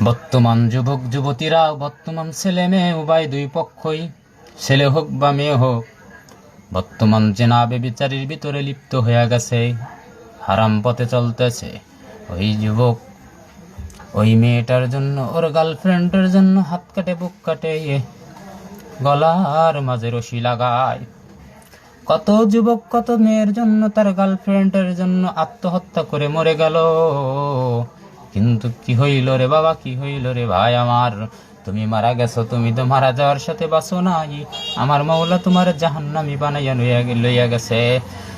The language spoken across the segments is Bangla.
বর্তমান যুবক যুবতীরা, বর্তমান ছেলে মেয়ে উভয় দুই পক্ষই, ছেলে হোক বা মেয়ে হোক, বর্তমান জেনা বেবিচারের ভিতরে লিপ্ত হয়ে গেছে, হারাম পথে চলতেছে। ওই যুবক ওই মেয়েটার জন্য, ওর গার্লফ্রেন্ডের জন্য হাত কাটে, বুক কাটে, গলার মাঝে রশি লাগায়। কত যুবক কত মেয়ের জন্য, তার গার্লফ্রেন্ডের জন্য আত্মহত্যা করে মরে গেল। কিন্তু কি হইল রে বাবা, কি হইল রে ভাই আমার? তুমি মারা গেছো, তুমি তো মারা যাওয়ার সাথে বাঁচো নাই। আমার মাওলা তোমার জাহান্নামী বানাইয়া লইয়া গেছে।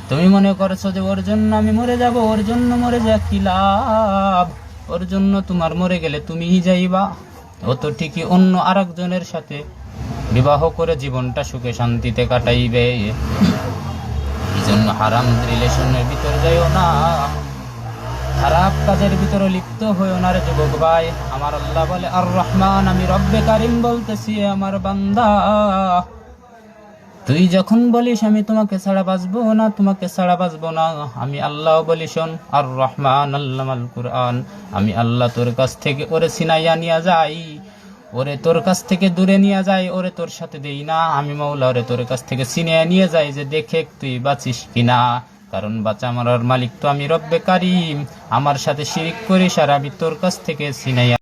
তুমি মনে করছো যে ওর জন্য আমি মরে যাব, ওর জন্য মরে যা কি লাভ? ওর জন্য তোমার মরে গেলে তুমিই যাইবা। ও তো ঠিকই অন্য আরেকজনের সাথে বিবাহ করে জীবনটা সুখে শান্তিতে কাটাইবে। এই জন্য হারাম রিলেশনের ভিতর যাইও না, খারাপ কাজের ভিতরে লিপ্ত হইও না রে যুবক ভাই। আমার আল্লাহ বলে, আর রহমান, আমি রব্বে কারিম বলতেছি, আমার বান্দা, তুই যখন বলিস আমি তোমাকে ছাড়া বাঁচবো না, তোমাকে ছাড়া বাঁচবো না, আমি আল্লাহ বলি শোন, আর রহমান আল্লামাল কুরআন, আমি আল্লাহ তোর কাছ থেকে ওরে ছিনাইয়া নিয়ে যাই, ওরে তোর কাছ থেকে দূরে নিয়ে যাই, ওরে তোর সাথে দেই না। আমি মাওলা ওরে তোর কাছ থেকে ছিনিয়ে নিয়ে যাই, যে দেখে তুই বাঁচিস কিনা। কারণ বাঁচা মারার মালিক তো আমি রব্বে কারিম। আমার সাথে শিরিক করিস আর আমি তোর কাছ থেকে ছিনাইয়া